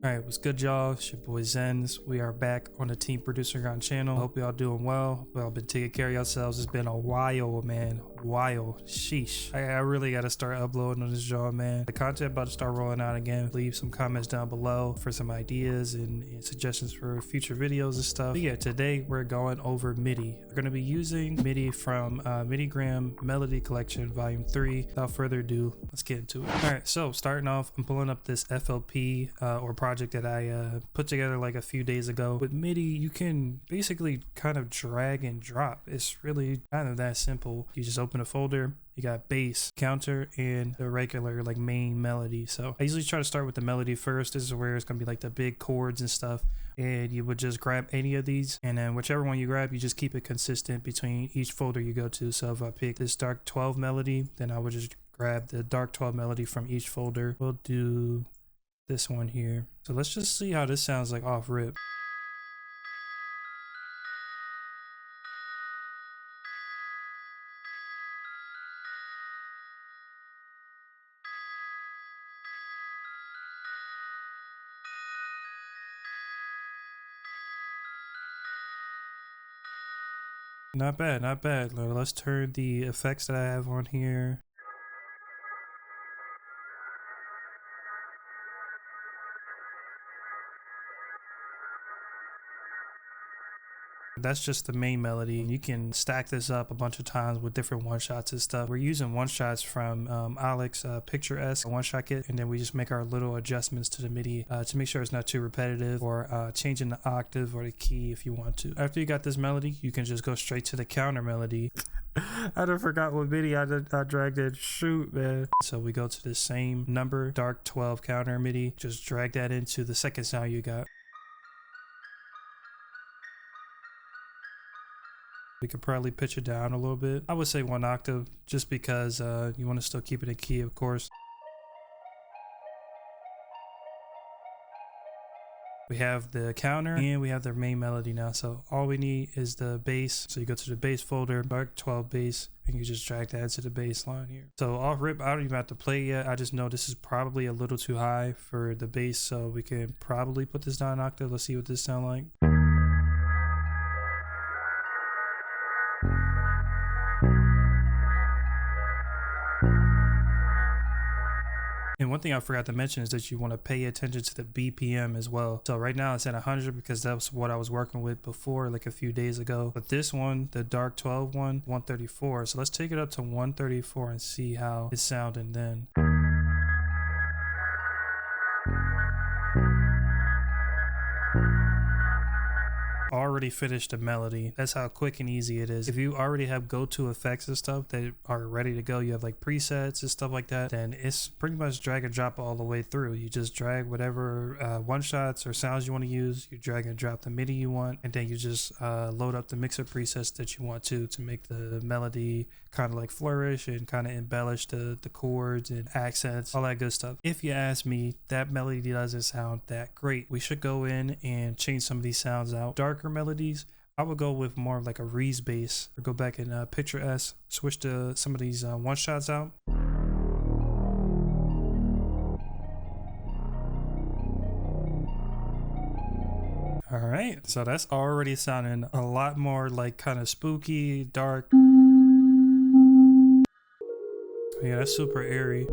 All right, what's good, y'all? It's your boy Zens. We are back on the Team Producer Grind channel. Hope y'all doing well. Hope y'all been taking care of yourselves. It's been a while, man. Sheesh. I really got to start uploading on this jaw, man. The content about to start rolling out again. Leave some comments down below for some ideas and suggestions for future videos and stuff. But yeah, today we're going over MIDI. We're going to be using MIDI from MIDIGRAM Melody Collection Volume 3. Without further ado, let's get into it. All right, so starting off, I'm pulling up this FLP or project that I put together like a few days ago. With MIDI, you can basically kind of drag and drop. It's really kind of that simple. You just open a folder, you got bass, counter, and the regular like main melody. So I usually try to start with the melody first. This is where it's gonna be like the big chords and stuff, and you would just grab any of these, and then whichever one you grab, you just keep it consistent between each folder you go to. So if I pick this dark 12 melody, then I would just grab the dark 12 melody from each folder. We'll do this one here. So let's just see how this sounds like off rip. Not bad, not bad. Let's turn the effects that I have on here. That's just the main melody. You can stack this up a bunch of times with different one-shots and stuff. We're using one-shots from Alex Picture-esque one-shot kit, and then we just make our little adjustments to the MIDI to make sure it's not too repetitive, or changing the octave or the key if you want to. After you got this melody, you can just go straight to the counter melody. I done forgot what MIDI I dragged it. Shoot, man. So we go to the same number, dark 12 counter MIDI. Just drag that into the second sound you got. We could probably pitch it down a little bit. I would say 1 octave, just because you want to still keep it in key, of course. We have the counter and we have the main melody now. So all we need is the bass. So you go to the bass folder, dark 12 bass, and you just drag that into the bass line here. So off rip, I don't even have to play yet. I just know this is probably a little too high for the bass. So we can probably put this down an octave. Let's see what this sounds like. And one thing I forgot to mention is that you want to pay attention to the BPM as well. So right now it's at 100 because that's what I was working with before, like a few days ago. But this one, the dark 12 one, 134. So let's take it up to 134 and see how it's sounding then. Already finished the melody. That's how quick and easy it is. If you already have go-to effects and stuff that are ready to go, you have like presets and stuff like that, then it's pretty much drag and drop all the way through. You just drag whatever one-shots or sounds you want to use, you drag and drop the MIDI you want, and then you just load up the mixer presets that you want to make the melody kind of like flourish and kind of embellish the chords and accents, all that good stuff. If you ask me, that melody doesn't sound that great. We should go in and change some of these sounds out. Darker melodies, I would go with more of like a Reese bass, or go back in Picture-esque, switch to some of these one shots out. All right, so that's already sounding a lot more like kind of spooky, dark. Yeah, that's super airy.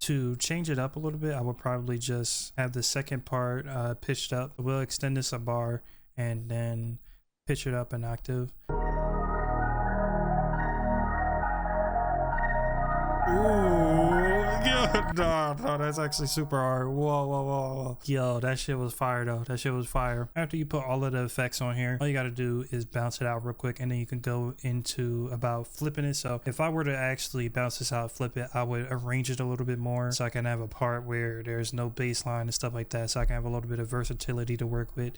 To change it up a little bit, I would probably just have the second part pitched up. We'll extend this a bar and then pitch it up an octave. No, that's actually super hard. Whoa. Yo, that shit was fire though. That shit was fire. After you put all of the effects on here, all you gotta do is bounce it out real quick, and then you can go into about flipping it. So if I were to actually bounce this out, flip it, I would arrange it a little bit more so I can have a part where there's no bass line and stuff like that, so I can have a little bit of versatility to work with.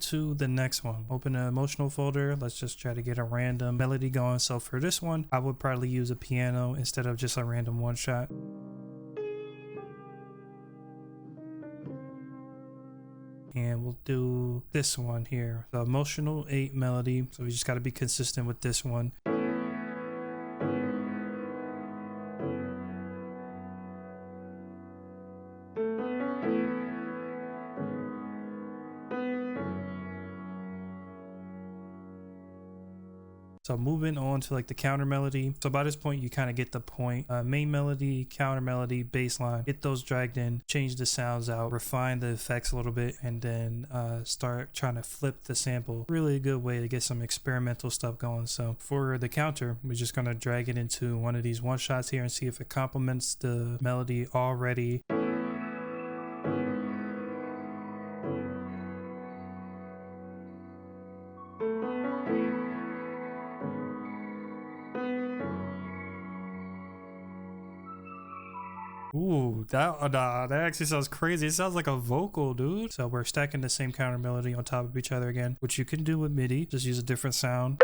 to the next one. Open an emotional folder. Let's just try to get a random melody going. So for this one, I would probably use a piano instead of just a random one shot. And we'll do this one here, the emotional 8 melody. So we just got to be consistent with this one. So moving on to like the counter melody. So by this point, you kind of get the point. Main melody, counter melody, bass line, get those dragged in, change the sounds out, refine the effects a little bit, and then start trying to flip the sample. Really a good way to get some experimental stuff going. So for the counter, we're just going to drag it into one of these one shots here and see if it complements the melody already. Ooh, that actually sounds crazy. It sounds like a vocal, dude. So we're stacking the same counter melody on top of each other again, which you can do with MIDI. Just use a different sound.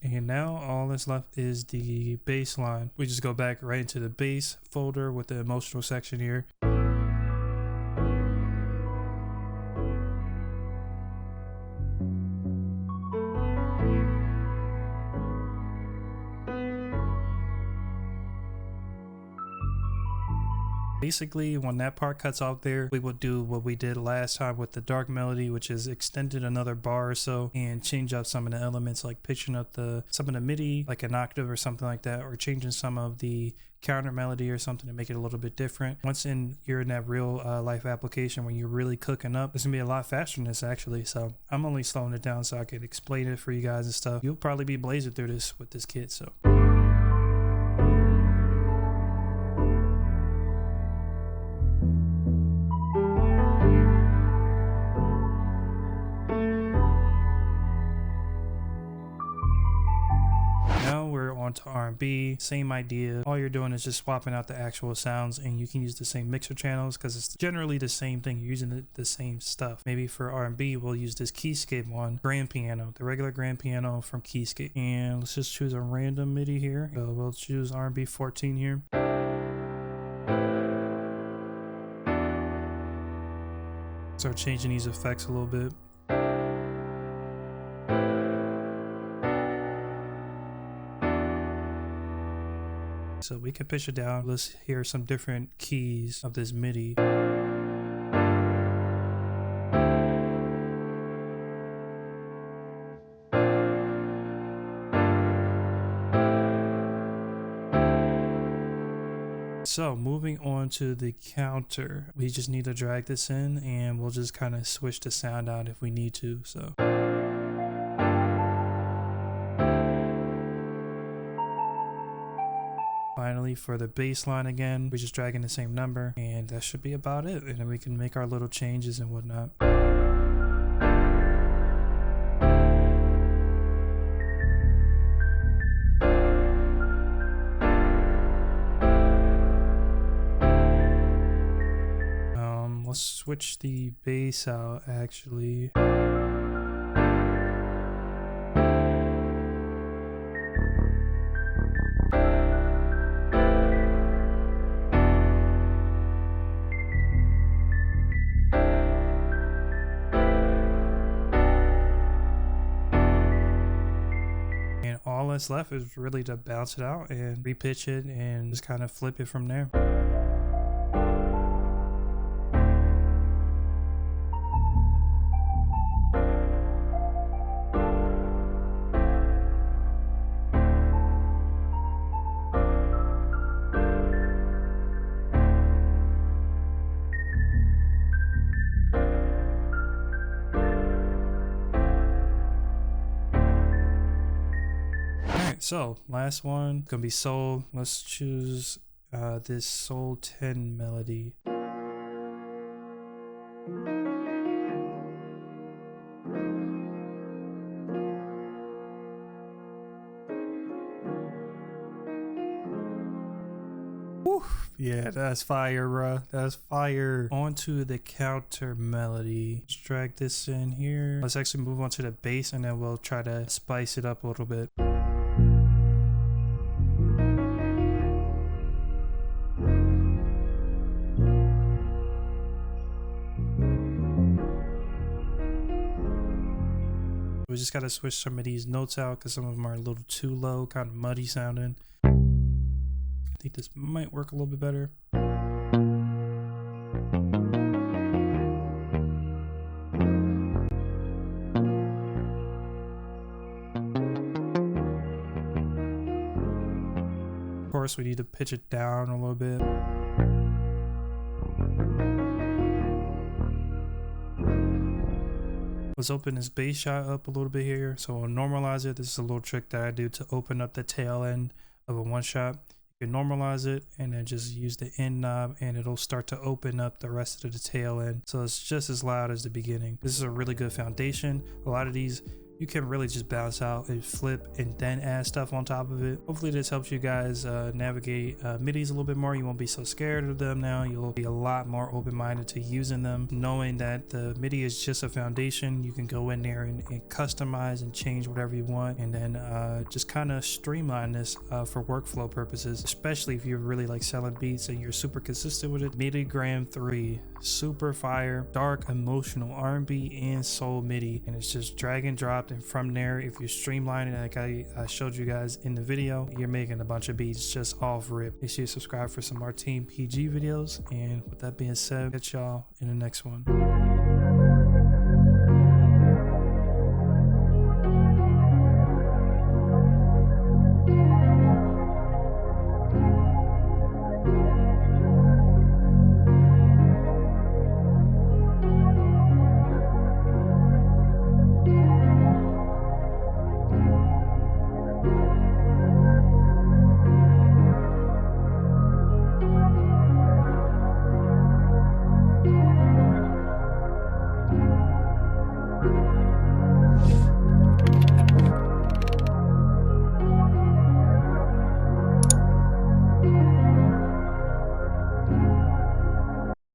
And now all that's left is the bass line. We just go back right into the bass folder with the emotional section here. Basically, when that part cuts out there, we would do what we did last time with the dark melody, which is extended another bar or so and change up some of the elements, like pitching up some of the MIDI, like an octave or something like that, or changing some of the counter melody or something to make it a little bit different. Once you're in that real life application when you're really cooking up, it's gonna be a lot faster than this actually. So I'm only slowing it down so I could explain it for you guys and stuff. You'll probably be blazing through this with this kit. So onto R&B, same idea. All you're doing is just swapping out the actual sounds, and you can use the same mixer channels because it's generally the same thing. You're using the same stuff. Maybe for R&B, we'll use this Keyscape one, grand piano, the regular grand piano from Keyscape. And let's just choose a random MIDI here. So we'll choose R&B 14 here. Start changing these effects a little bit. So we can pitch it down. Let's hear some different keys of this MIDI. So moving on to the counter, we just need to drag this in and we'll just kind of switch the sound out if we need to. So finally, for the bass line again, we're just dragging the same number, and that should be about it. And then we can make our little changes and whatnot. Let's switch the bass out actually. All that's left is really to bounce it out and repitch it and just kind of flip it from there. So last one gonna be soul. Let's choose this soul 10 melody. Yeah, that's fire, bro. That's fire. On to the counter melody. Let's drag this in here. Let's actually move on to the bass, and then we'll try to spice it up a little bit. We just got to switch some of these notes out because some of them are a little too low, kind of muddy sounding. I think this might work a little bit better. Of course, we need to pitch it down a little bit. Let's open this bass shot up a little bit here. So we'll normalize it. This is a little trick that I do to open up the tail end of a one shot. You can normalize it and then just use the end knob and it'll start to open up the rest of the tail end. So it's just as loud as the beginning. This is a really good foundation. A lot of these you can really just bounce out and flip and then add stuff on top of it. Hopefully this helps you guys navigate MIDIs a little bit more. You won't be so scared of them now. You'll be a lot more open-minded to using them, knowing that the MIDI is just a foundation. You can go in there and customize and change whatever you want, and then just kind of streamline this for workflow purposes, especially if you're really like selling beats and you're super consistent with it. MIDIGRAM 3, super fire, dark, emotional R&B and soul MIDI, and it's just drag and drop. And from there, if you streamline it like I showed you guys in the video, you're making a bunch of beats just off rip. Make sure you subscribe for some more Team PG videos, and with that being said, catch y'all in the next one.